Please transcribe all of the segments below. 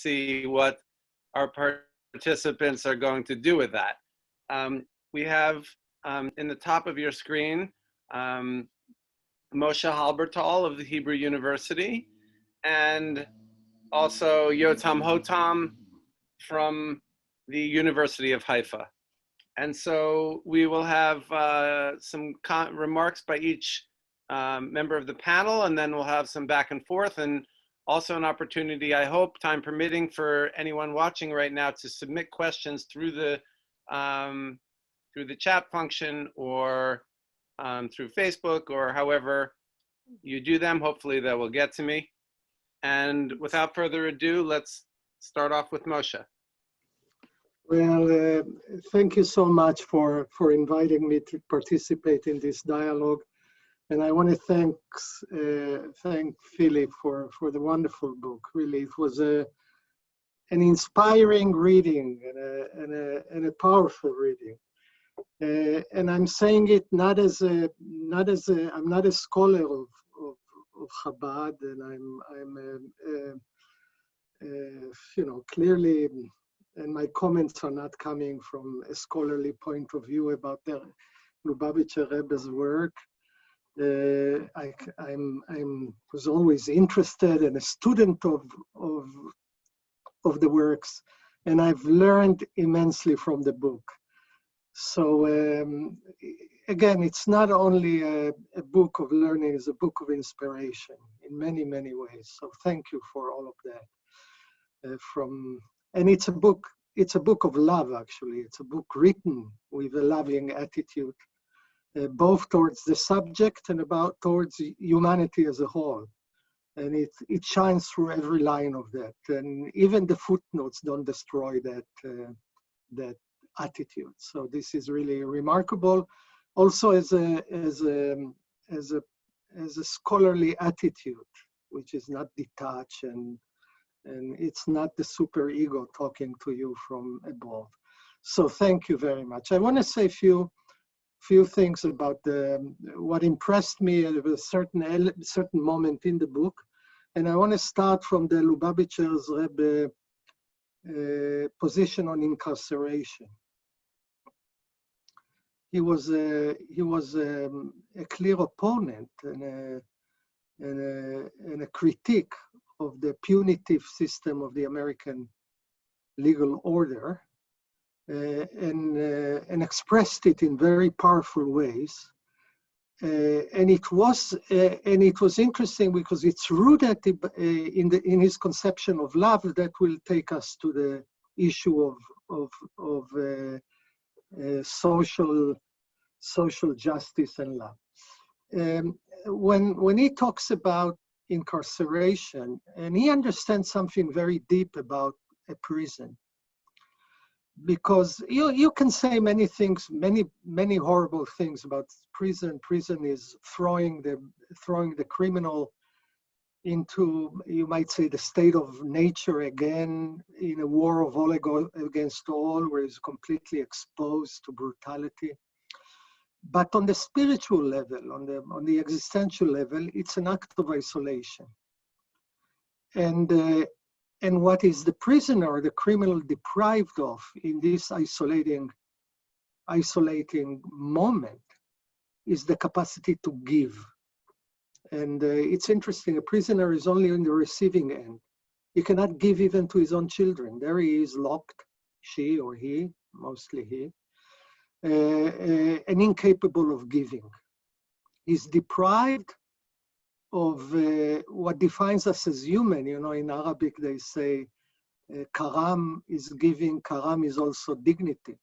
see what our participants are going to do with that. We have in the top of your screen, Moshe Halbertal of the Hebrew University, and also Yotam Hotam from the University of Haifa. And so we will have some remarks by each member of the panel, and then we'll have some back and forth, and also an opportunity, I hope, time permitting, for anyone watching right now to submit questions through the chat function or through Facebook, or however you do them. Hopefully that will get to me. And without further ado, let's start off with Moshe. Well, thank you so much for inviting me to participate in this dialogue. And I want to thank Philip for the wonderful book. Really, it was an inspiring reading and a powerful reading. And I'm saying it not as I'm not a scholar of Chabad, and I'm clearly, and my comments are not coming from a scholarly point of view about the Lubavitcher Rebbe's work. I was always interested and a student of the works, and I've learned immensely from the book. So again, it's not only a book of learning, it's a book of inspiration in many, many ways. So thank you for all of that. And it's a book of love, actually. It's a book written with a loving attitude, both towards the subject and towards humanity as a whole. And it shines through every line of that. And even the footnotes don't destroy that attitude. So this is really remarkable. Also as a scholarly attitude, which is not detached, and it's not the super ego talking to you from above. So thank you very much. I want to say a few things about what impressed me at a certain moment in the book, and I want to start from the Lubavitcher's Rebbe position on incarceration. He was a clear opponent and a critique of the punitive system of the American legal order, and expressed it in very powerful ways. And it was interesting because it's rooted in his conception of love that will take us to the issue of social justice and love. When he talks about incarceration, and he understands something very deep about a prison, because you can say many things, many horrible things about prison. Prison is throwing the criminal into, you might say, the state of nature again, in a war of all against all, where he's completely exposed to brutality. But on the spiritual level, on the existential level, it's an act of isolation. And what is the prisoner, the criminal, deprived of in this isolating moment is the capacity to give. And it's interesting, a prisoner is only in the receiving end. He cannot give even to his own children. There he is locked, she or he, mostly he, and incapable of giving. He's deprived of what defines us as human. You know, in Arabic they say, karam is giving, karam is also dignity.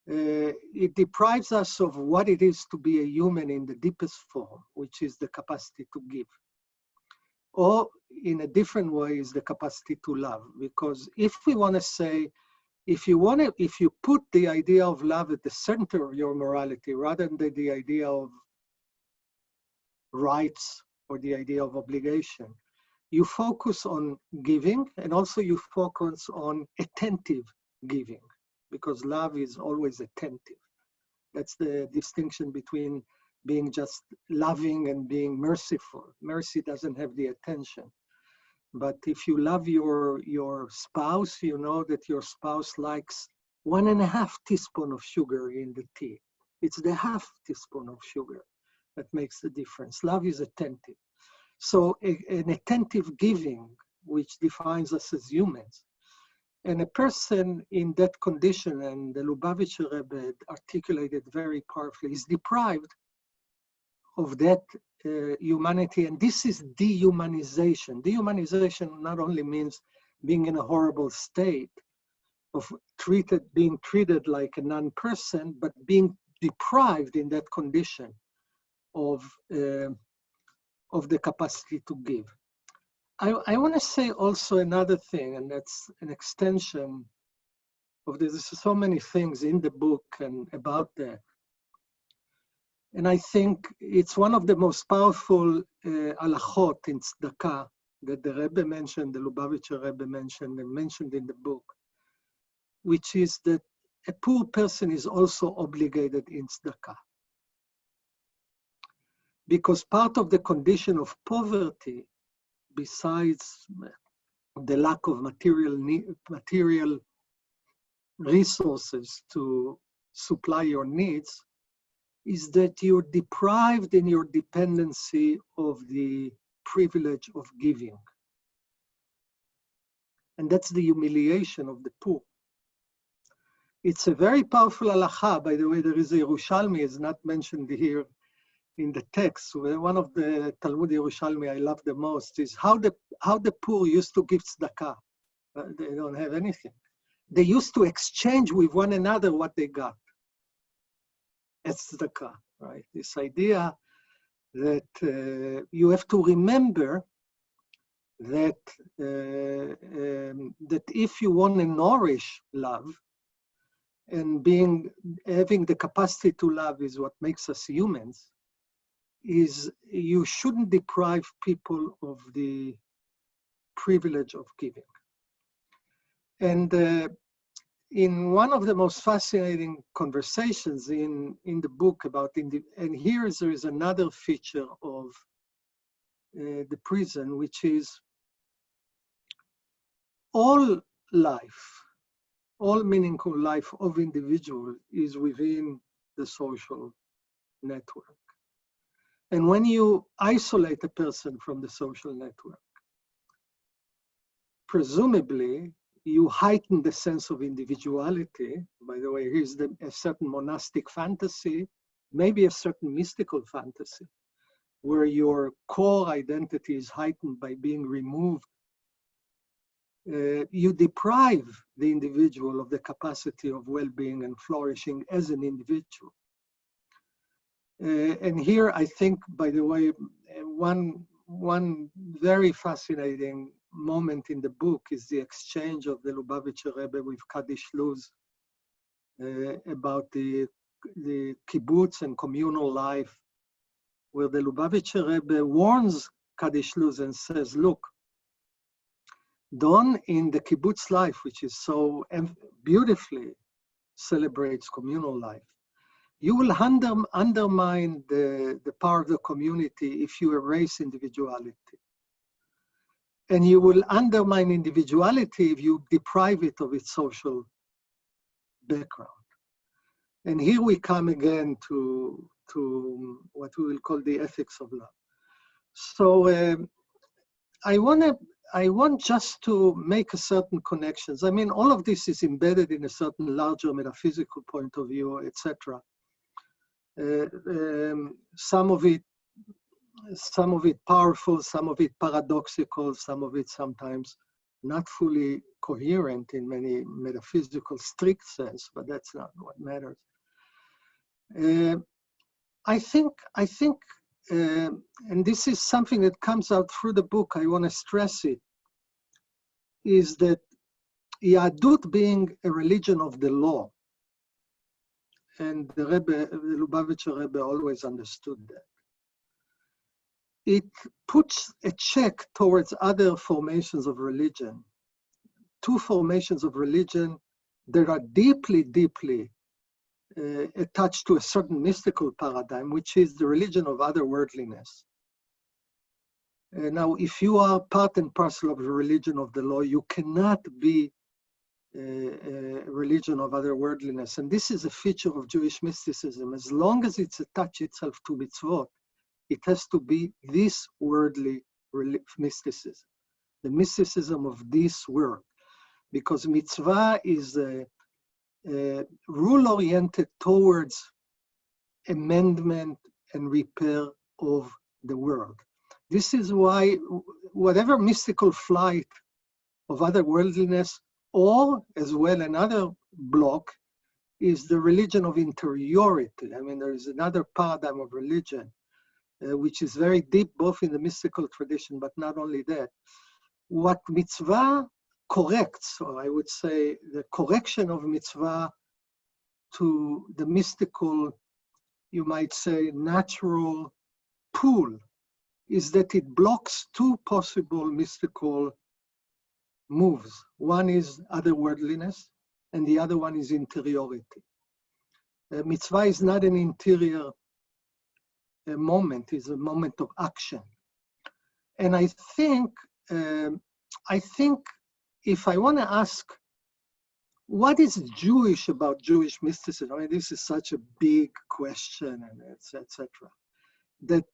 It deprives us of what it is to be a human in the deepest form, which is the capacity to give. Or in a different way is the capacity to love. Because if we want to say, if you put the idea of love at the center of your morality, rather than the idea of rights or the idea of obligation, you focus on giving, and also you focus on attentive giving, because love is always attentive. That's the distinction between being just loving and being merciful. Mercy doesn't have the attention. But if you love your spouse, you know that your spouse likes 1.5 teaspoons of sugar in the tea. It's the half teaspoon of sugar that makes the difference. Love is attentive. So an attentive giving, which defines us as humans. And a person in that condition, and the Lubavitcher Rebbe articulated very powerfully, is deprived of that humanity. And this is dehumanization. Dehumanization not only means being in a horrible state of being treated like a non-person, but being deprived in that condition of the capacity to give. I want to say also another thing, and that's an extension of this. There's so many things in the book and about that. And I think it's one of the most powerful halachot in tzedakah that the Rebbe mentioned, the Lubavitcher Rebbe mentioned, and mentioned in the book, which is that a poor person is also obligated in tzedakah. Because part of the condition of poverty, besides the lack of material resources to supply your needs, is that you're deprived in your dependency of the privilege of giving. And that's the humiliation of the poor. It's a very powerful halacha. By the way, there is a Yerushalmi, is not mentioned here in the text. One of the Talmud Yerushalmi I love the most is how the poor used to give tzedakah. They don't have anything. They used to exchange with one another what they got. It's tzedakah, right? This idea that you have to remember that that if you want to nourish love, and having the capacity to love is what makes us humans, is you shouldn't deprive people of the privilege of giving. And in one of the most fascinating conversations in the book about, and here there is another feature of the prison, which is all life, all meaningful life of individual is within the social network. And when you isolate a person from the social network, presumably you heighten the sense of individuality. By the way, here's a certain monastic fantasy, maybe a certain mystical fantasy, where your core identity is heightened by being removed. You deprive the individual of the capacity of well-being and flourishing as an individual. And here, I think, by the way, one very fascinating moment in the book is the exchange of the Lubavitcher Rebbe with Kaddish Luz about the kibbutz and communal life, where the Lubavitcher Rebbe warns Kaddish Luz and says, look, Don in the kibbutz life, which is so beautifully celebrates communal life, you will undermine the power of the community if you erase individuality. And you will undermine individuality if you deprive it of its social background. And here we come again to what we will call the ethics of love. So I want just to make a certain connections. I mean, all of this is embedded in a certain larger metaphysical point of view, etc. Some of it powerful, some of it paradoxical, some of it sometimes not fully coherent in many metaphysical strict sense, but that's not what matters. I think, and this is something that comes out through the book, I want to stress it, is that Yahadut being a religion of the law, and the Lubavitcher Rebbe always understood that, it puts a check towards other formations of religion, two formations of religion that are deeply, deeply attached to a certain mystical paradigm, which is the religion of otherworldliness. Now, if you are part and parcel of the religion of the law, you cannot be a religion of otherworldliness. And this is a feature of Jewish mysticism. As long as it's attached itself to mitzvot, it has to be this worldly mysticism, the mysticism of this world, because mitzvah is a rule-oriented towards amendment and repair of the world. This is why whatever mystical flight of otherworldliness, or as well another block, is the religion of interiority. I mean, there is another paradigm of religion, which is very deep, both in the mystical tradition, but not only that. What mitzvah corrects, or I would say the correction of mitzvah to the mystical, you might say, natural pool, is that it blocks two possible mystical moves. One is otherworldliness, and the other one is interiority. Mitzvah is not an interior moment, it's a moment of action. And I think if I want to ask, what is Jewish about Jewish mysticism? I mean, this is such a big question, and etc. That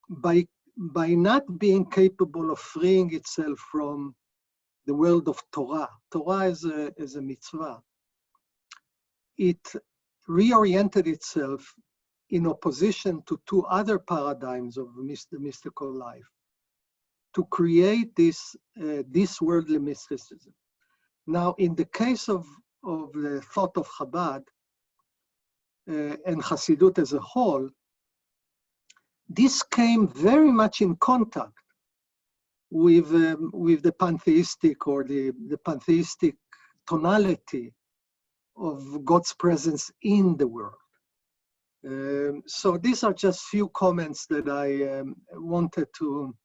by not being capable of freeing itself from the world of Torah is a mitzvah, it reoriented itself in opposition to two other paradigms of the mystical life to create this worldly mysticism. Now, in the case of the thought of Chabad and Hasidut as a whole, this came very much in contact with the pantheistic or the pantheistic tonality of God's presence in the world. So these are just few comments that I wanted to.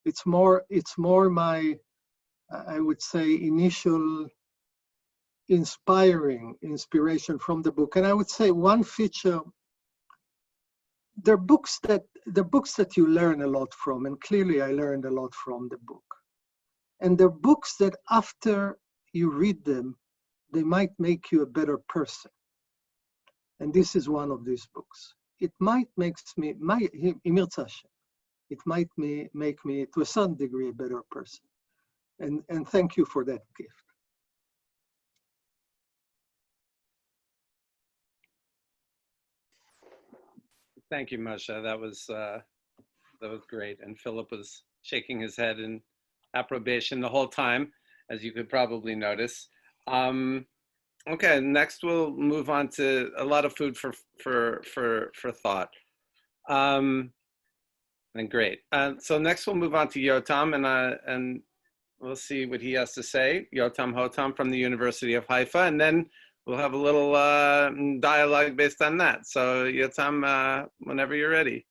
It's more my, I would say, initial inspiration from the book. And I would say one feature, they're books that you learn a lot from, and clearly I learned a lot from the book. And they're books that after you read them, they might make you a better person. And this is one of these books. It might make me, it might make me to a certain degree a better person. And thank you for that gift. Thank you, Moshe. That was great. And Philip was shaking his head in approbation the whole time, as you could probably notice. Okay, next we'll move on to a lot of food for thought. And great. So next we'll move on to Yotam, and we'll see what he has to say. Yotam Hotam from the University of Haifa, and then we'll have a little dialogue based on that. So Yotam, whenever you're ready.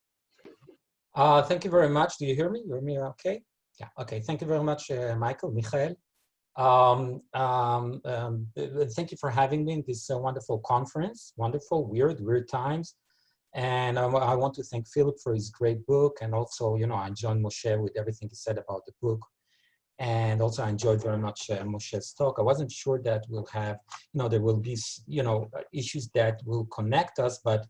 Thank you very much. Do you hear me? You hear me okay? Yeah, okay. Thank you very much, Michael, Michael. Thank you for having me in this wonderful conference. Wonderful, weird times. And I want to thank Philip for his great book. And also, I joined Moshe with everything he said about the book. And also I enjoyed very much Moshe's talk. I wasn't sure that we'll have, there will be, issues that will connect us, but,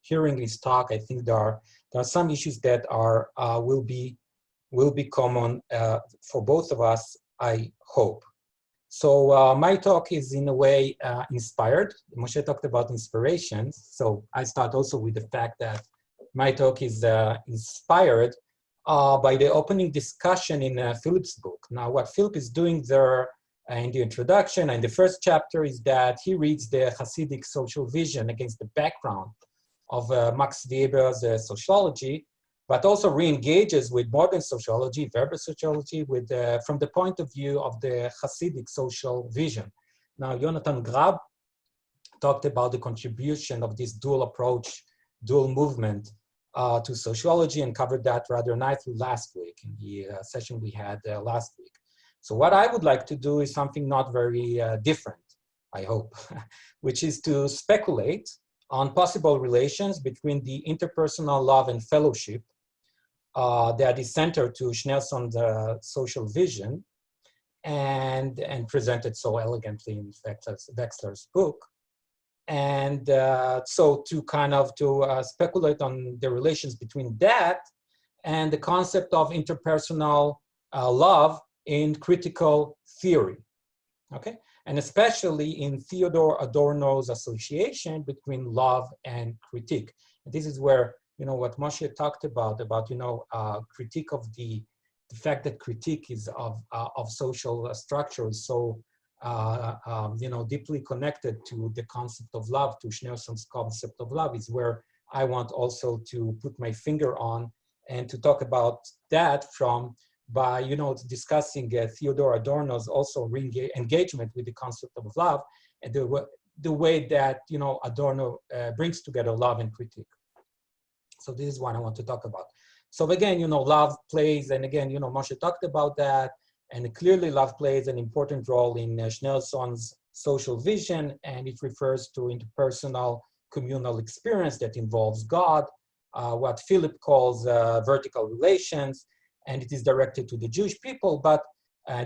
hearing his talk, I think there are some issues that will be common for both of us, I hope. So my talk is in a way inspired. Moshe talked about inspirations. So I start also with the fact that my talk is inspired by the opening discussion in Philip's book. Now, what Philip is doing there in the introduction and the first chapter is that he reads the Hasidic social vision against the background of Max Weber's sociology, but also re-engages with modern sociology, Weber sociology, from the point of view of the Hasidic social vision. Now, Jonathan Grab talked about the contribution of this dual approach, dual movement to sociology, and covered that rather nicely last week in the session we had last week. So what I would like to do is something not very different, I hope, which is to speculate on possible relations between the interpersonal love and fellowship that is centered to Schneerson's social vision and presented so elegantly in Wexler's book. And so to kind of speculate on the relations between that and the concept of interpersonal love in critical theory, okay? And especially in Theodor Adorno's association between love and critique. And this is where, you know, what Moshe talked about, you know, critique of the fact that critique is of social structure is so, you know, deeply connected to the concept of love, to Schneerson's concept of love, is where I want also to put my finger on and to talk about that by, you know, discussing Theodor Adorno's also engagement with the concept of love and the way that, you know, Adorno brings together love and critique. So this is what I want to talk about. So again, you know, love plays, and again, you know, Moshe talked about that, and clearly love plays an important role in Schneerson's social vision, and it refers to interpersonal communal experience that involves God, what Philip calls vertical relations, and it is directed to the Jewish people, but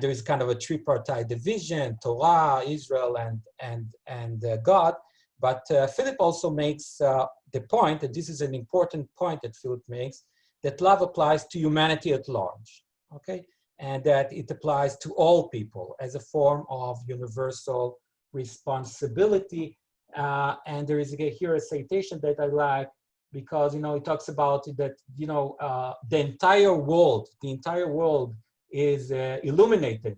there is kind of a tripartite division, Torah, Israel, and God. But Philip also makes the point, and this is an important point that Philip makes, that love applies to humanity at large, okay? And that it applies to all people as a form of universal responsibility. And there is here a citation that I like, because, you know, it talks about that, you know, the entire world is illuminated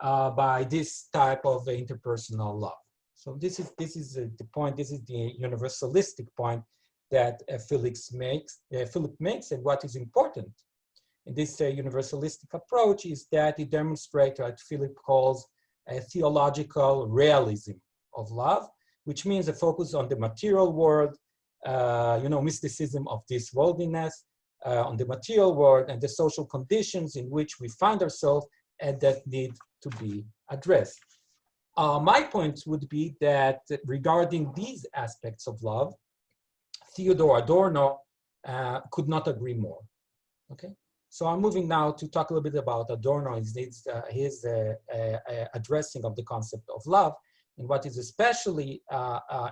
by this type of interpersonal love. So this is the point. This is the universalistic point that Philip makes, and what is important in this universalistic approach is that it demonstrates what Philip calls a theological realism of love, which means a focus on the material world, you know, mysticism of this worldliness, on the material world and the social conditions in which we find ourselves and that need to be addressed. My point would be that regarding these aspects of love, Theodor Adorno could not agree more, okay? So I'm moving now to talk a little bit about Adorno and his addressing of the concept of love. And what is especially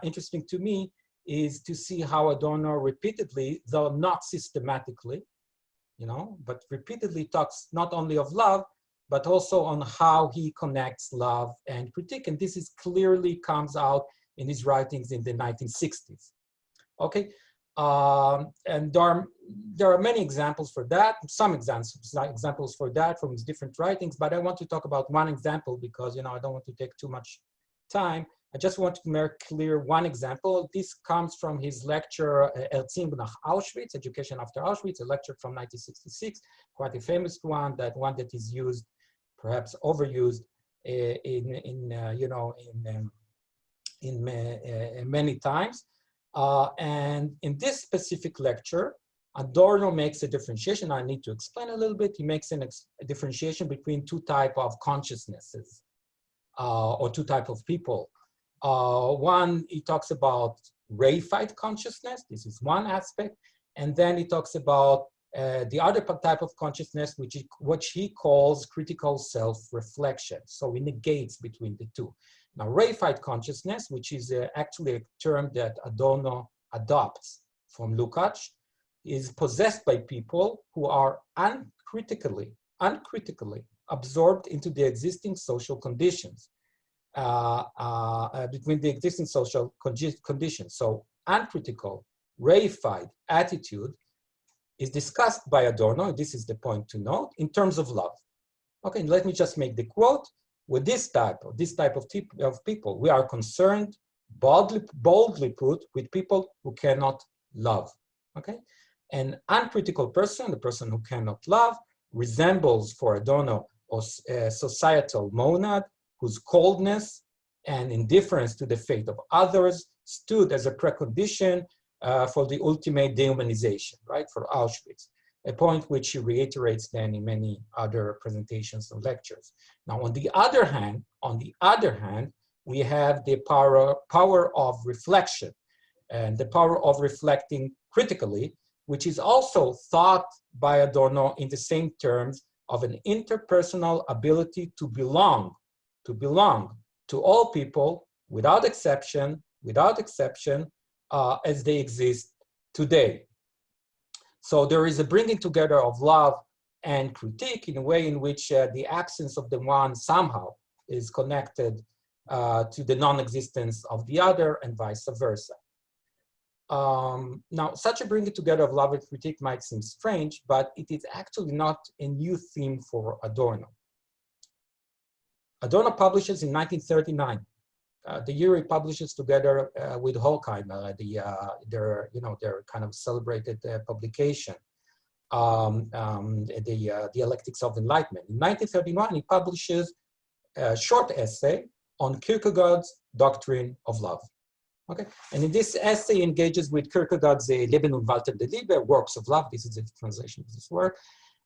interesting to me is to see how Adorno repeatedly, though not systematically, you know, but repeatedly talks not only of love, but also on how he connects love and critique. And this is clearly comes out in his writings in the 1960s. Okay, and there are many examples for that, some examples for that from his different writings, but I want to talk about one example because, you know, I don't want to take too much time. I just want to make clear one example. This comes from his lecture, Erziehung nach Auschwitz, Education After Auschwitz, a lecture from 1966, quite a famous one that is used, perhaps overused many times. And in this specific lecture, Adorno makes a differentiation. I need to explain a little bit. He makes a differentiation between two types of consciousnesses or two types of people. One, he talks about reified consciousness. This is one aspect. And then he talks about the other type of consciousness, which he calls critical self-reflection. So he negates between the two. Now, reified consciousness, which is actually a term that Adorno adopts from Lukács, is possessed by people who are uncritically absorbed into the existing social conditions, between the existing social conditions. So uncritical, reified attitude is discussed by Adorno, and this is the point to note, in terms of love. Okay, let me just make the quote. With this type of people, we are concerned, boldly put, with people who cannot love. Okay, an uncritical person, the person who cannot love, resembles for Adorno a societal monad whose coldness and indifference to the fate of others stood as a precondition for the ultimate dehumanization, right, for Auschwitz, a point which he reiterates then in many other presentations and lectures. Now, on the other hand, we have the power of reflection and the power of reflecting critically, which is also thought by Adorno in the same terms of an interpersonal ability to belong to all people without exception, as they exist today. So there is a bringing together of love and critique in a way in which the absence of the one somehow is connected to the non-existence of the other and vice versa. Now, such a bringing together of love and critique might seem strange, but it is actually not a new theme for Adorno. Adorno publishes in 1939, the year he publishes together with Horkheimer, their kind of celebrated publication, the Dialectics of Enlightenment. In 1931, he publishes a short essay on Kierkegaard's doctrine of love. Okay, and in this essay, he engages with Kierkegaard's Leben und Walten der Liebe, works of love. This is the translation of this word.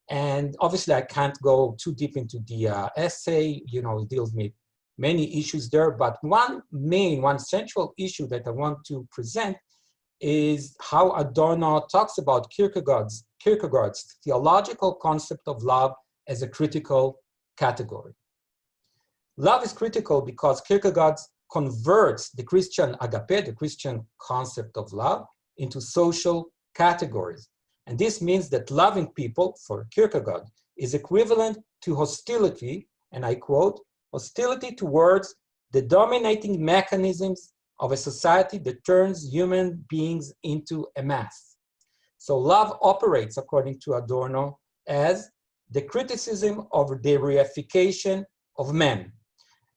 And obviously, I can't go too deep into the essay. It deals with many issues there, but one central issue that I want to present is how Adorno talks about Kierkegaard's theological concept of love as a critical category. Love is critical because Kierkegaard converts the Christian agape, the Christian concept of love, into social categories. And this means that loving people, for Kierkegaard, is equivalent to hostility, and I quote, hostility towards the dominating mechanisms of a society that turns human beings into a mass. So love operates, according to Adorno, as the criticism of the reification of men.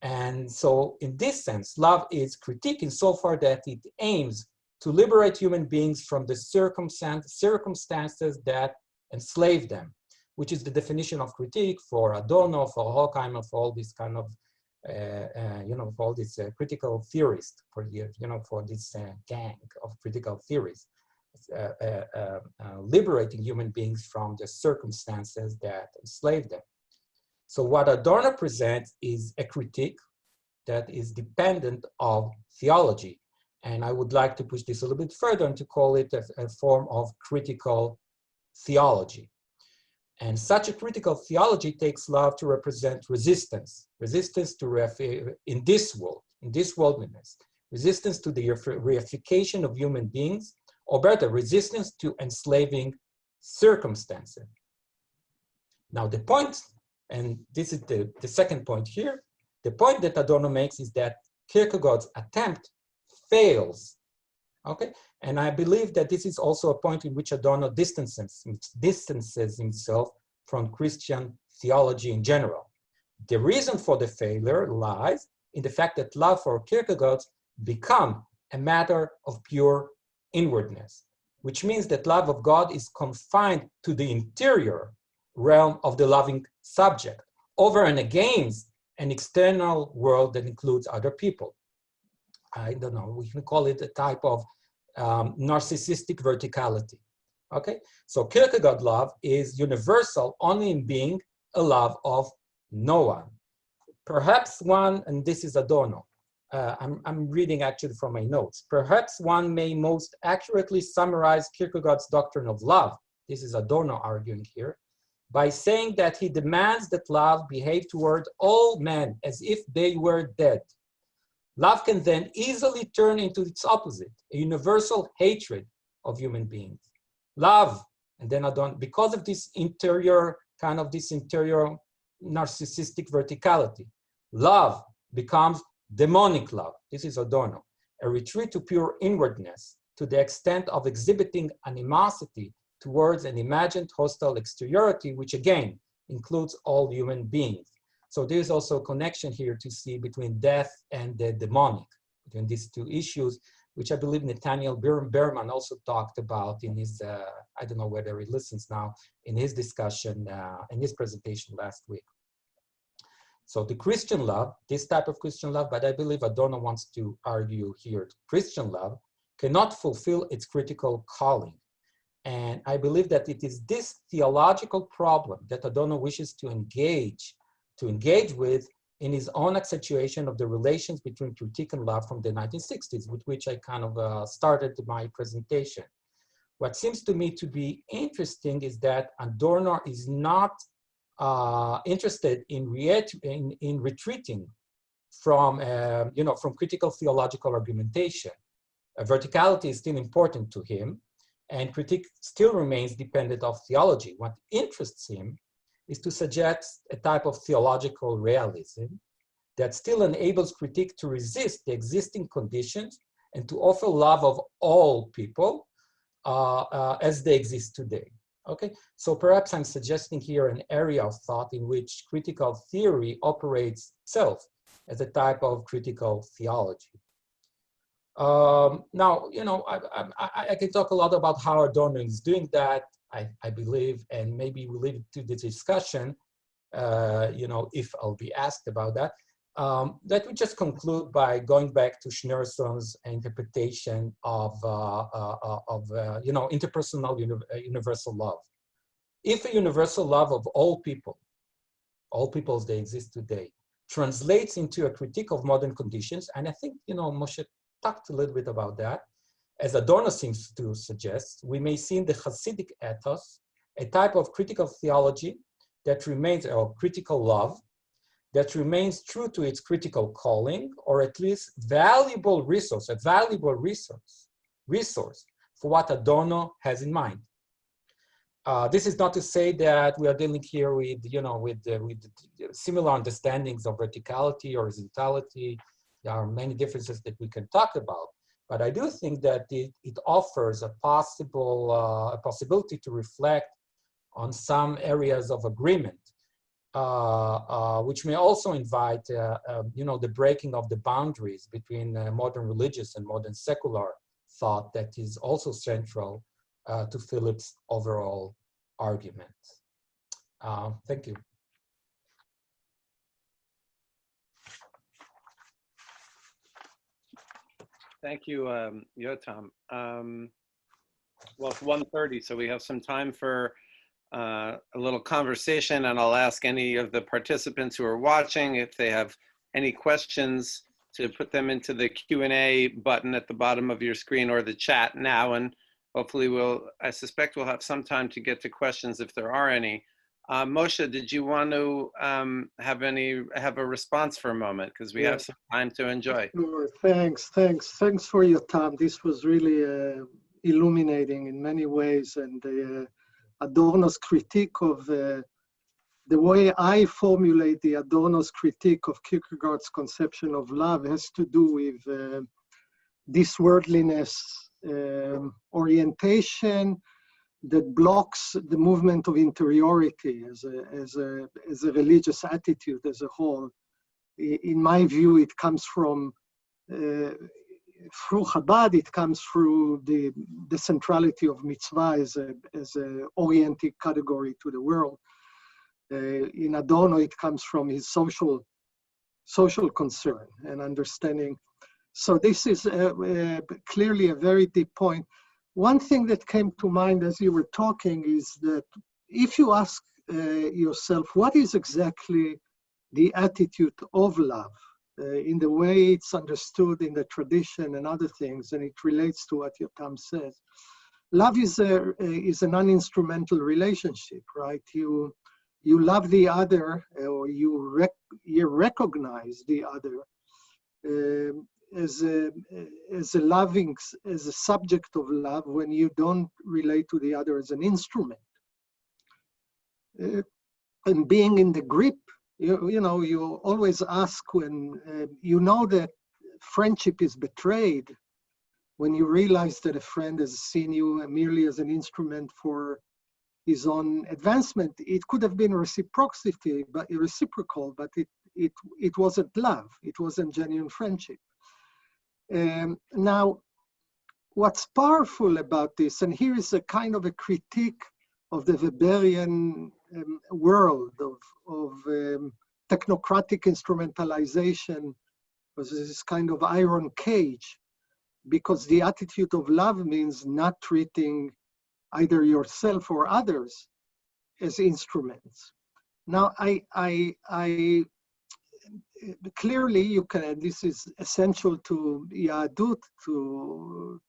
And so in this sense, love is critique insofar that it aims to liberate human beings from the circumstances that enslave them, which is the definition of critique for Adorno, for Horkheimer, for all these kind of, for all these critical theorists, for this gang of critical theories, liberating human beings from the circumstances that enslave them. So what Adorno presents is a critique that is dependent of theology. And I would like to push this a little bit further and to call it a form of critical theology. And such a critical theology takes love to represent resistance to in this world, in this worldliness, resistance to the reification of human beings, or better, resistance to enslaving circumstances. Now the point, and this is the second point here, the point that Adorno makes is that Kierkegaard's attempt fails, okay? And I believe that this is also a point in which Adorno distances himself from Christian theology in general. The reason for the failure lies in the fact that love for Kierkegaard become a matter of pure inwardness, which means that love of God is confined to the interior realm of the loving subject, over and against an external world that includes other people. I don't know, we can call it a type of narcissistic verticality, okay? So Kierkegaard love is universal only in being a love of no one. Perhaps one, and this is Adorno, I'm reading actually from my notes, perhaps one may most accurately summarize Kierkegaard's doctrine of love, this is Adorno arguing here, by saying that he demands that love behave toward all men as if they were dead. Love can then easily turn into its opposite, a universal hatred of human beings. Love, and then Adorno, because of this interior narcissistic verticality, love becomes demonic love. This is Adorno, a retreat to pure inwardness to the extent of exhibiting animosity towards an imagined hostile exteriority, which again includes all human beings. So there's also a connection here to see between death and the demonic, between these two issues, which I believe Nathaniel Berman also talked about in his, I don't know whether he listens now, in his discussion, in his presentation last week. So the Christian love, this type of Christian love, but I believe Adorno wants to argue here, Christian love cannot fulfill its critical calling. And I believe that it is this theological problem that Adorno wishes to engage with in his own accentuation of the relations between critique and love from the 1960s, with which I kind of started my presentation. What seems to me to be interesting is that Adorno is not interested in retreating from, from critical theological argumentation. Verticality is still important to him, and critique still remains dependent of theology. What interests him is to suggest a type of theological realism that still enables critique to resist the existing conditions and to offer love of all people as they exist today. Okay, so perhaps I'm suggesting here an area of thought in which critical theory operates itself as a type of critical theology. Now, I can talk a lot about how Adorno is doing that, I believe, and maybe we'll leave it to the discussion, if I'll be asked about that. Let me just conclude by going back to Schneerson's interpretation of interpersonal universal love. If a universal love of all peoples that exist today, translates into a critique of modern conditions, and I think, Moshe talked a little bit about that, as Adorno seems to suggest, we may see in the Hasidic ethos a type of critical theology that remains, or critical love, that remains true to its critical calling, or at least a valuable resource for what Adorno has in mind. This is not to say that we are dealing here with, with similar understandings of verticality or horizontality. There are many differences that we can talk about, but I do think that it offers a possibility to reflect on some areas of agreement, which may also invite, the breaking of the boundaries between modern religious and modern secular thought that is also central to Philip's overall argument. Thank you. Thank you, Yotam. Well, it's 1:30, so we have some time for a little conversation, and I'll ask any of the participants who are watching if they have any questions to put them into the Q&A button at the bottom of your screen or the chat now, and hopefully I suspect we'll have some time to get to questions if there are any. Moshe, did you want to have a response for a moment? Because we have some time to enjoy. Sure, thanks for your time. This was really illuminating in many ways, and Adorno's critique of the way I formulate the Adorno's critique of Kierkegaard's conception of love has to do with this worldliness orientation that blocks the movement of interiority as a religious attitude as a whole. In my view, it comes from through Chabad. It comes through the centrality of mitzvah as a orienting category to the world. In Adorno, it comes from his social concern and understanding. So this is clearly a very deep point. One thing that came to mind as you were talking is that if you ask yourself, what is exactly the attitude of love in the way it's understood in the tradition and other things, and it relates to what Yotam says. Love is an uninstrumental relationship, right? You love the other, or you recognize the other as a subject of love when you don't relate to the other as an instrument. And being in the grip, you always ask when you know that friendship is betrayed, when you realize that a friend has seen you merely as an instrument for his own advancement. It could have been reciprocity, but reciprocal, but it wasn't love. It wasn't genuine friendship. Now, what's powerful about this, and here is a kind of a critique of the Weberian world of technocratic instrumentalization, was this kind of iron cage, because the attitude of love means not treating either yourself or others as instruments. Now, I clearly you can, and this is essential to Yahadut, to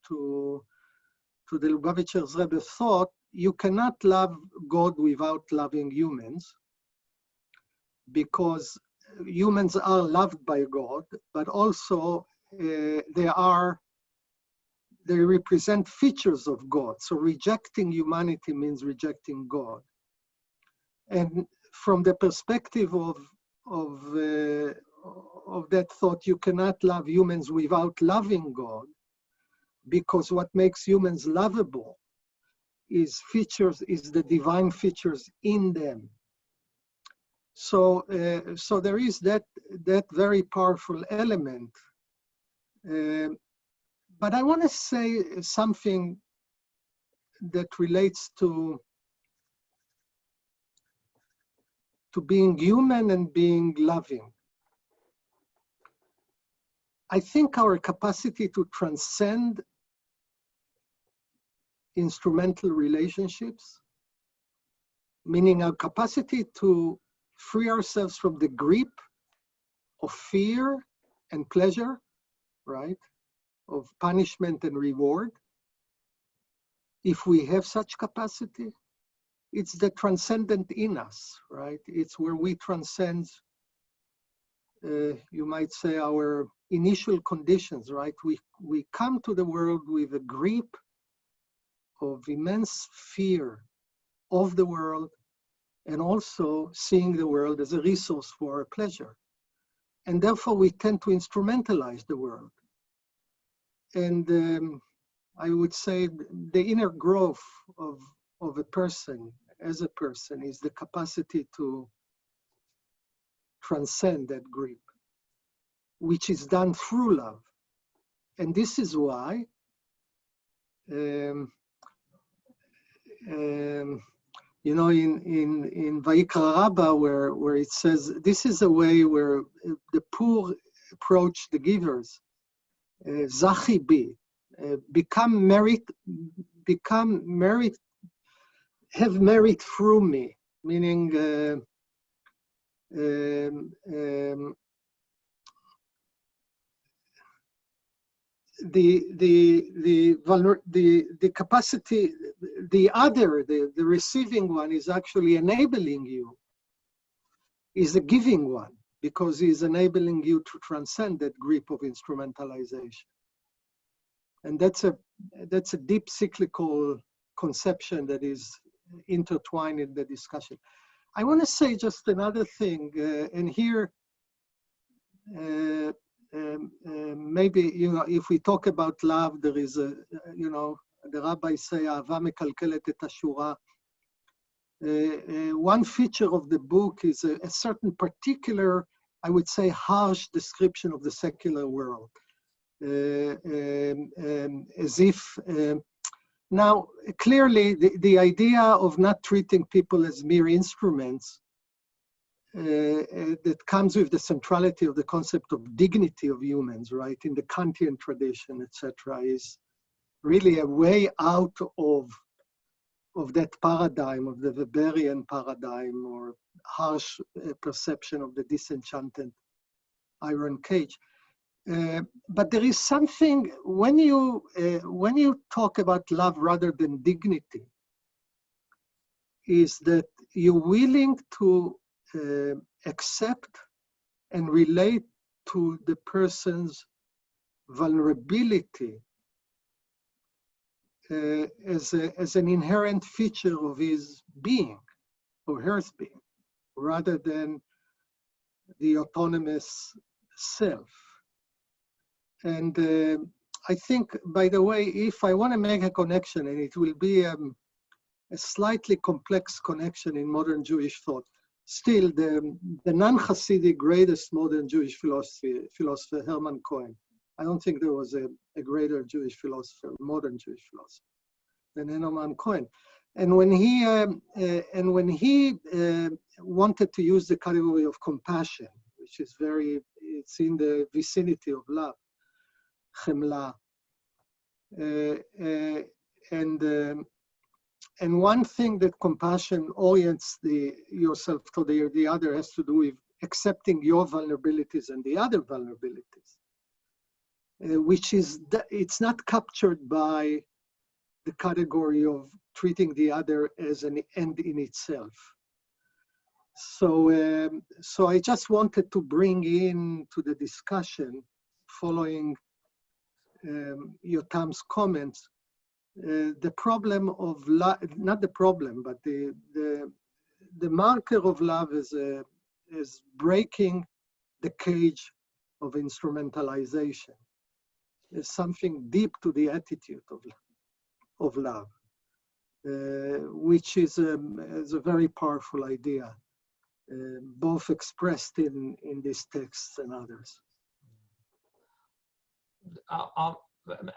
to the Lubavitcher's Rebbe thought, you cannot love God without loving humans, because humans are loved by God, but also they represent features of God. So rejecting humanity means rejecting God. And from the perspective of that thought, you cannot love humans without loving God, because what makes humans lovable is the divine features in them. So, so there is that very powerful element. But I want to say something that relates to being human and being loving. I think our capacity to transcend instrumental relationships, meaning our capacity to free ourselves from the grip of fear and pleasure, right? Of punishment and reward. If we have such capacity, it's the transcendent in us, right? It's where we transcend, you might say, our initial conditions, right? We come to the world with a grip of immense fear of the world, and also seeing the world as a resource for pleasure. And therefore we tend to instrumentalize the world. And I would say the inner growth of a person as a person is the capacity to transcend that grip, which is done through love. And this is why you know, in Vayikra Rabbah, where it says, this is a way where the poor approach the givers. Zachi bi, become merit, have merit through me, meaning the capacity, the receiving one is actually enabling you, is the giving one, because he's enabling you to transcend that grip of instrumentalization. And that's a deep cyclical conception that is intertwined in the discussion. I want to say just another thing, and here maybe, you know, if we talk about love, there is a, you know, the rabbis say, "Ahava mekalkelet et hashura." One feature of the book is a certain particular, I would say, harsh description of the secular world, as if now clearly the idea of not treating people as mere instruments that comes with the centrality of the concept of dignity of humans, right, in the Kantian tradition, etc., is really a way out of that paradigm, of the Weberian paradigm, or harsh perception of the disenchanted iron cage. But there is something, when you talk about love rather than dignity, is that you're willing to accept and relate to the person's vulnerability as an inherent feature of his being or her being, rather than the autonomous self. And I think, by the way, if I want to make a connection, and it will be a slightly complex connection in modern Jewish thought, still the non-Hasidic greatest modern Jewish philosopher, Hermann Cohen. I don't think there was a greater Jewish philosopher, modern Jewish philosopher, than Hermann Cohen. And when he wanted to use the category of compassion, which is it's in the vicinity of love, chemla, and one thing that compassion orients yourself to the other has to do with accepting your vulnerabilities and the other vulnerabilities, which is, it's not captured by the category of treating the other as an end in itself. So I just wanted to bring in to the discussion, following Yotam's comments, the problem of love, not the problem, but the marker of love is breaking the cage of instrumentalization. There's something deep to the attitude of love, which is a very powerful idea, both expressed in these texts and others.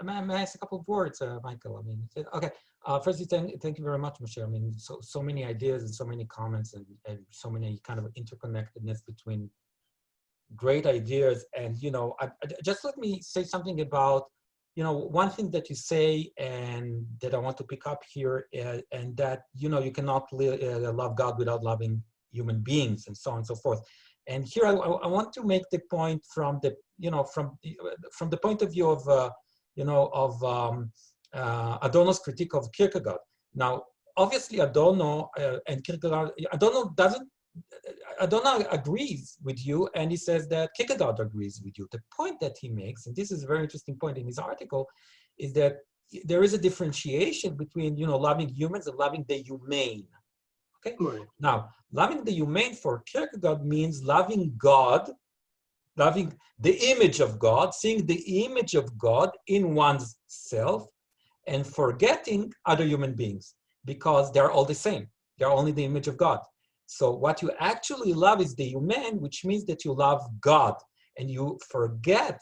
May I ask a couple of words, Michael? I mean, okay. Firstly, thank you very much, Moshe. I mean, so many ideas and so many comments and so many kind of interconnectedness between great ideas. And, you know, just let me say something about, you know, one thing that you say and that I want to pick up here, and that, you know, you cannot love God without loving human beings and so on and so forth. And here I want to make the point from the, you know, from the point of view of, you know, of Adorno's critique of Kierkegaard. Now, obviously Adorno and Kierkegaard, Adorno agrees with you, and he says that Kierkegaard agrees with you. The point that he makes, and this is a very interesting point in his article, is that there is a differentiation between, you know, loving humans and loving the humane. Okay. Right. Now, loving the humane for Kierkegaard means loving God, loving the image of God, seeing the image of God in one's self, and forgetting other human beings, because they're all the same. They're only the image of God. So what you actually love is the human, which means that you love God, and you forget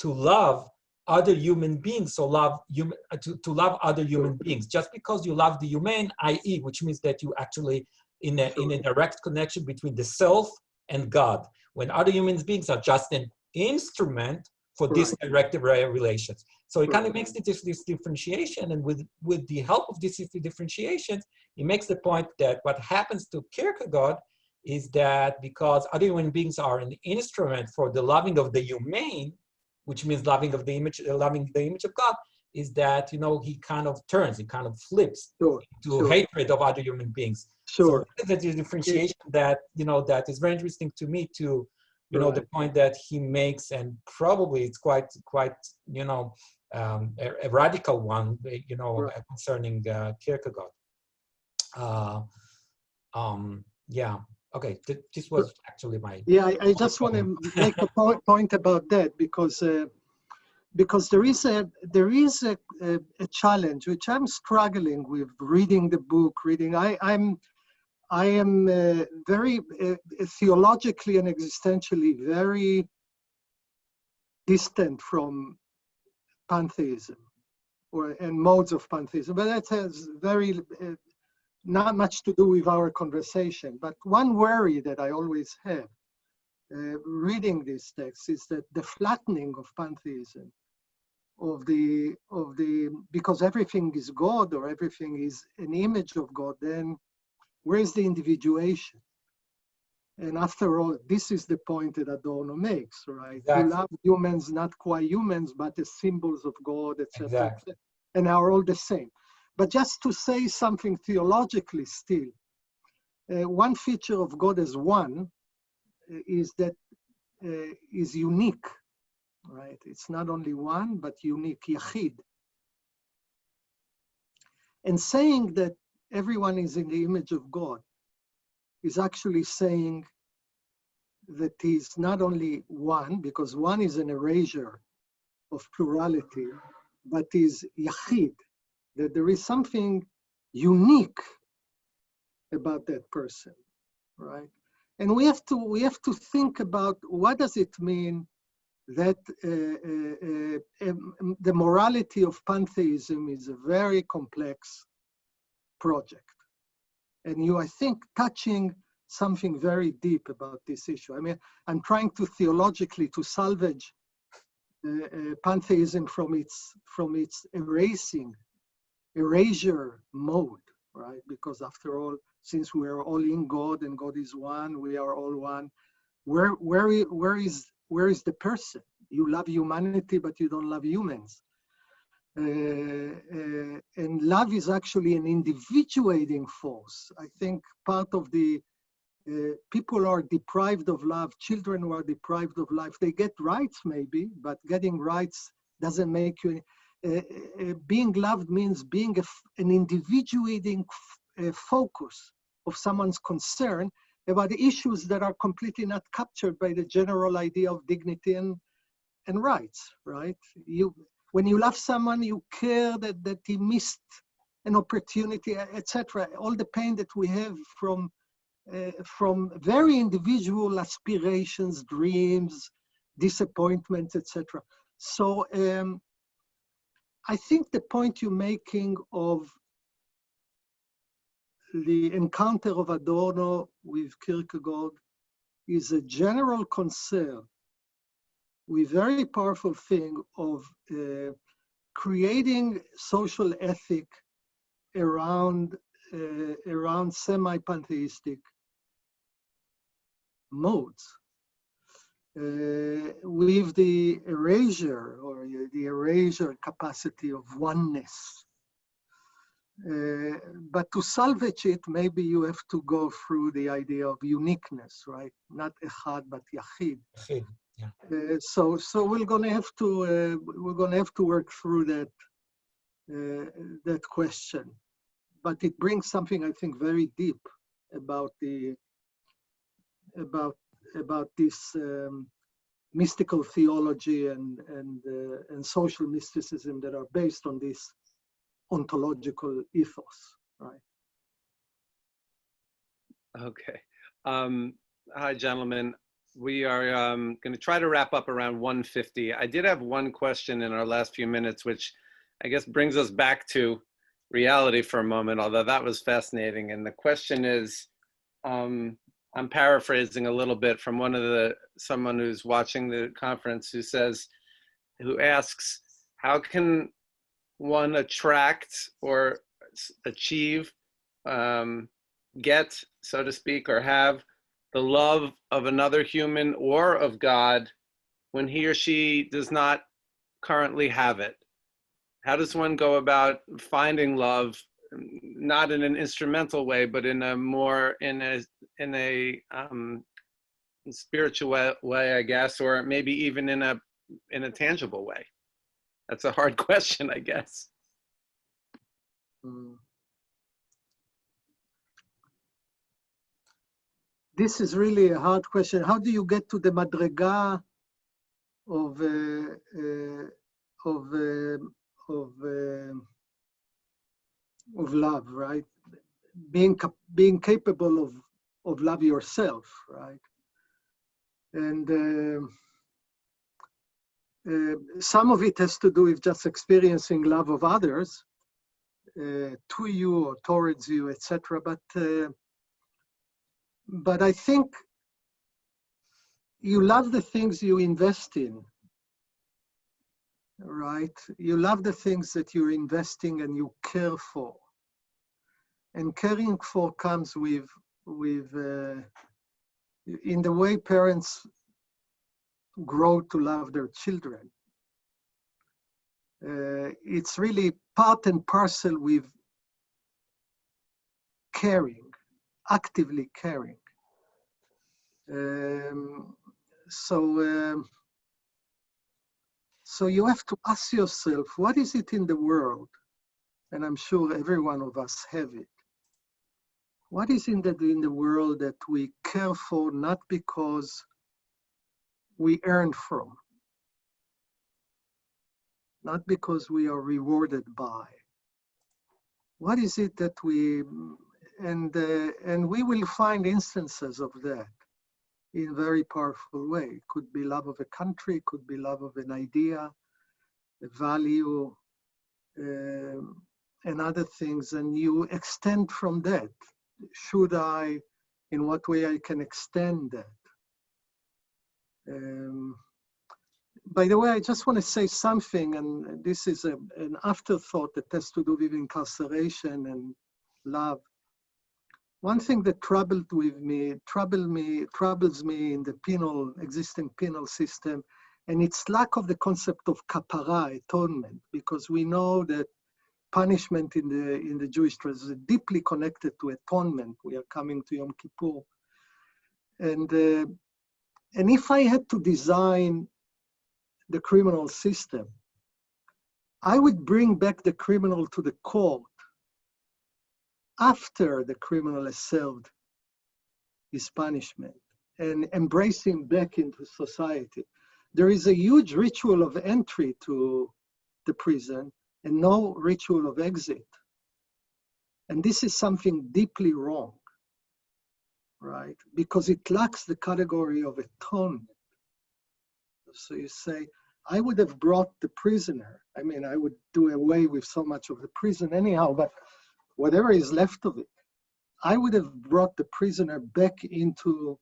to love other human beings. So to love other human beings. Just because you love the human, i.e., which means that you actually in a direct connection between the self and God, when other human beings are just an instrument for this direct relations. So it kind of makes this differentiation, and with the help of these differentiations, it makes the point that what happens to Kierkegaard is that because other human beings are an instrument for the loving of the humane, which means loving the image of God, is that, you know, he kind of turns, he kind of flips to hatred of other human beings. So that's a differentiation that, you know, that is very interesting to me, to, you know, the point that he makes, and probably it's quite, you know, a radical one, you know, concerning Kierkegaard. Yeah. Okay. This was actually my. Yeah, I just want to make a point about that, because there is a challenge which I'm struggling with reading the book. I am very theologically and existentially very distant from pantheism and modes of pantheism, but that has very not much to do with our conversation. But one worry that I always have reading these texts is that the flattening of pantheism, because everything is God or everything is an image of God, then where is the individuation? And after all, this is the point that Adorno makes, right? Exactly. You love humans not qua humans, but as symbols of God, etc. Exactly. And are all the same. But just to say something theologically still, one feature of God as one is that is unique, right? It's not only one, but unique, yachid. And saying that everyone is in the image of God is actually saying that he's not only one, because one is an erasure of plurality, but is yachid, that there is something unique about that person, right? And we have to think about what does it mean that the morality of pantheism is a very complex project. And I think, touching something very deep about this issue. I mean, I'm trying to theologically to salvage pantheism from its erasure mode, right? Because after all, since we are all in God and God is one, we are all one. Where is the person? You love humanity, but you don't love humans. And love is actually an individuating force. I think part of the people are deprived of love, children who are deprived of life, they get rights maybe, but getting rights doesn't make you, being loved means being an individuating focus of someone's concern about the issues that are completely not captured by the general idea of dignity and rights, right? When you love someone, you care that he missed an opportunity, etc. All the pain that we have from very individual aspirations, dreams, disappointments, etc. So I think the point you're making of the encounter of Adorno with Kierkegaard is a general concern with very powerful thing of creating social ethic around semi-pantheistic modes, with the erasure or the erasure capacity of oneness. But to salvage it, maybe you have to go through the idea of uniqueness, right? Not echad, but yachid. Yeah. So we're gonna have to work through that question, but it brings something I think very deep about this mystical theology and social mysticism that are based on this ontological ethos, right? Okay. Hi, gentlemen. We are going to try to wrap up around 1:50. I did have one question in our last few minutes, which I guess brings us back to reality for a moment, although that was fascinating. And the question is, I'm paraphrasing a little bit from someone who's watching the conference who asks, how can one attract or achieve, get, so to speak, or have the love of another human or of God when he or she does not currently have it? How does one go about finding love, not in an instrumental way, but in a spiritual way, I guess, or maybe even in a tangible way? That's a hard question, I guess. This is really a hard question. How do you get to the madrega of love, right? Being capable of love yourself, right? And some of it has to do with just experiencing love of others to you or towards you, etc. But I think you love the things you invest in, right? You love the things that you're investing and you care for. And caring for comes with in the way parents grow to love their children. It's really part and parcel with caring, actively caring. So you have to ask yourself, what is it in the world? And I'm sure every one of us have it. What is in the world that we care for, not because we earn from, not because we are rewarded by? What is it that and we will find instances of that in a very powerful way. It could be love of a country, it could be love of an idea, a value, and other things, and you extend from that. In what way I can extend that? By the way, I just want to say something, and this is an afterthought that has to do with incarceration and love. One thing that troubles me in the existing penal system And it's lack of the concept of kapara, atonement, because we know that punishment in the Jewish tradition is deeply connected to atonement. We are coming to Yom Kippur. And if I had to design the criminal system, I would bring back the criminal to the court after the criminal has served his punishment and embrace him back into society. There is a huge ritual of entry to the prison and no ritual of exit. And this is something deeply wrong, right? Because it lacks the category of atonement. So you say, I would have brought the prisoner. I mean, I would do away with so much of the prison anyhow, but whatever is left of it, I would have brought the prisoner back into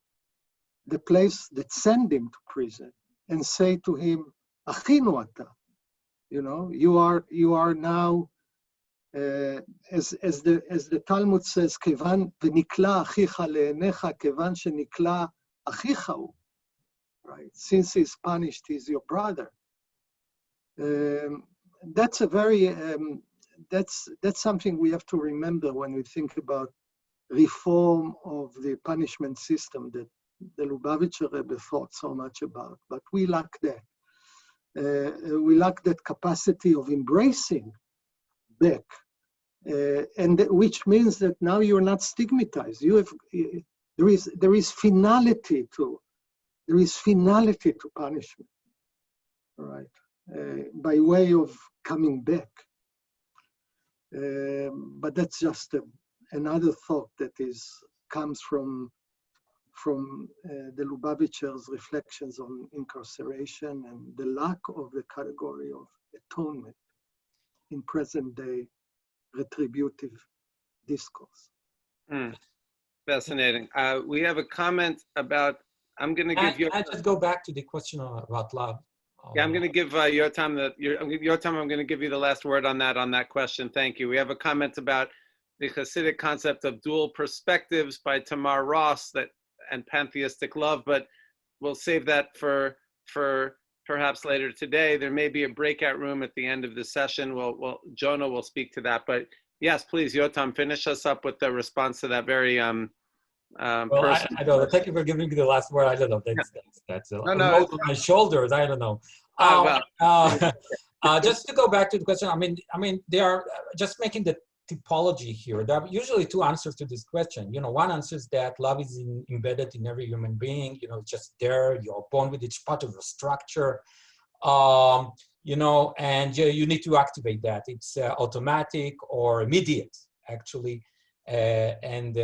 the place that sent him to prison and say to him, Achinu ata, you know, you are now, as the Talmud says, kevan v'nikla achicha le'enecha, kevan shenikla achicha hu. Right? Since he's punished, he's your brother. That's a very that's something we have to remember when we think about reform of the punishment system that the Lubavitcher Rebbe thought so much about. But we lack that. We lack that capacity of embracing back, and which means that now you're not stigmatized. You have there is finality to. There is finality to punishment, right? By way of coming back. But that's just another thought that comes from the Lubavitcher's reflections on incarceration and the lack of the category of atonement in present-day retributive discourse. Fascinating. We have a comment about. I'm going to give you. I just go back to the question about love. Yeah, I'm going to give Yotam Yotam, I'm going to give you the last word on that question. Thank you. We have a comment about the Hasidic concept of dual perspectives by Tamar Ross and pantheistic love, but we'll save that for perhaps later today. There may be a breakout room at the end of the session. Jonah will speak to that. But yes, please, Yotam, finish us up with the response to that very well, I don't know. Thank you for giving me the last word. I don't know. That's a load on my shoulders. I don't know. Just to go back to the question, I mean, they are just making the typology here. There are usually two answers to this question. You know, one answer is that love is embedded in every human being. You know, it's just there. You're born with each part of your structure. You know, and you need to activate that. It's automatic or immediate, actually. And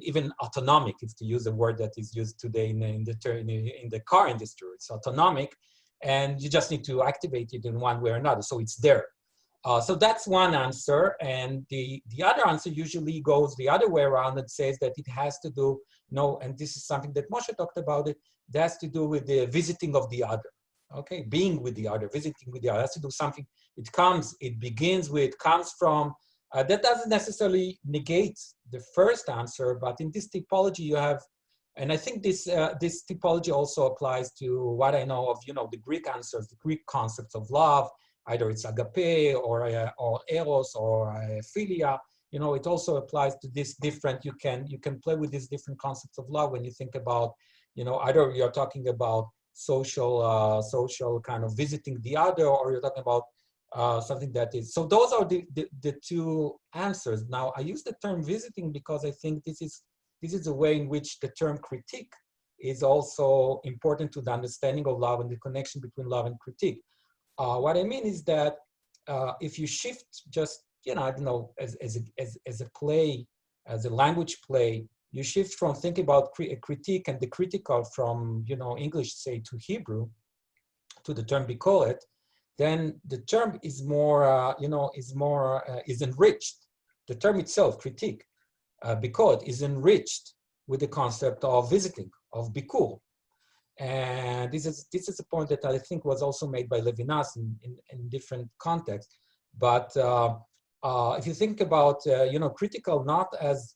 even autonomic, if to use a word that is used today in the car industry, it's autonomic, and you just need to activate it in one way or another. So it's there. So that's one answer, and the other answer usually goes the other way around and says that it has to do, and this is something that Moshe talked about. It has to do with the visiting of the other. Okay, being with the other, visiting with the other. It has to do something. It begins with, comes from. That doesn't necessarily negate the first answer, but in this typology you have, and I think this typology also applies to what I know of, the Greek answers, the Greek concepts of love. Either it's agape or eros or philia. It also applies to this different. You can play with these different concepts of love when you think about, either you're talking about social kind of visiting the other, or you're talking about something that is. So those are the two answers. Now I use the term visiting because I think this is a way in which the term critique is also important to the understanding of love and the connection between love and critique. What I mean is that if you shift just, I don't know, as a play, as a language play, you shift from thinking about a critique and the critical from, English, say, to Hebrew, to the term bikoret, then the term is more, is enriched. The term itself, critique, bikoret, is enriched with the concept of visiting, of bikur. And this is a point that I think was also made by Levinas in different contexts. But if you think about, critical not as,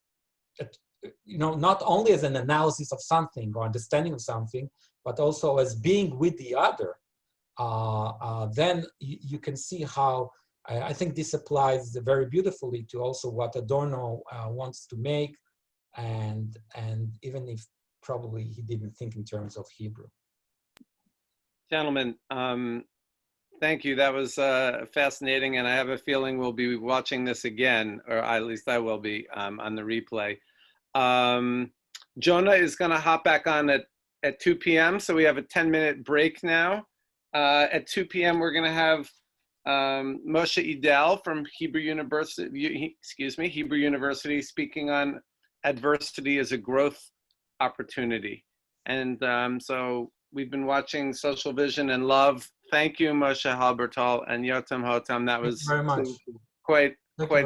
not only as an analysis of something or understanding of something, but also as being with the other, then you can see how I think this applies very beautifully to also what Adorno wants to make, and even if probably he didn't think in terms of Hebrew. Gentlemen, thank you. That was fascinating, and I have a feeling we'll be watching this again, or at least I will be on the replay. Jonah is going to hop back on at 2 p.m., so we have a 10-minute break now. At 2 p.m., we're going to have Moshe Idel from Hebrew University, Hebrew University, speaking on adversity as a growth opportunity. And so we've been watching Social Vision and Love. Thank you, Moshe Halbertal and Yotam Hotam. That was very much. quite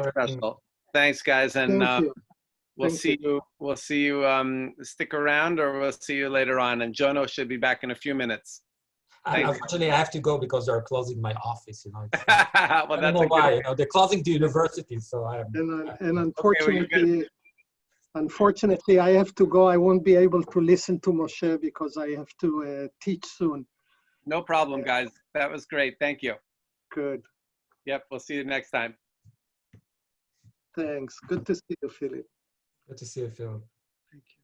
special. Thanks, guys, and we'll see you. We'll see you. Stick around, or we'll see you later on. And Jono should be back in a few minutes. Unfortunately, I have to go because they're closing my office. You know, well, I don't know why. You know, they're closing the university, so I. And unfortunately. Unfortunately, I have to go. I won't be able to listen to Moshe because I have to teach soon. No problem, guys. That was great. Thank you. Good. Yep, we'll see you next time. Thanks. Good to see you, Philip. Good to see you, Philip. Thank you.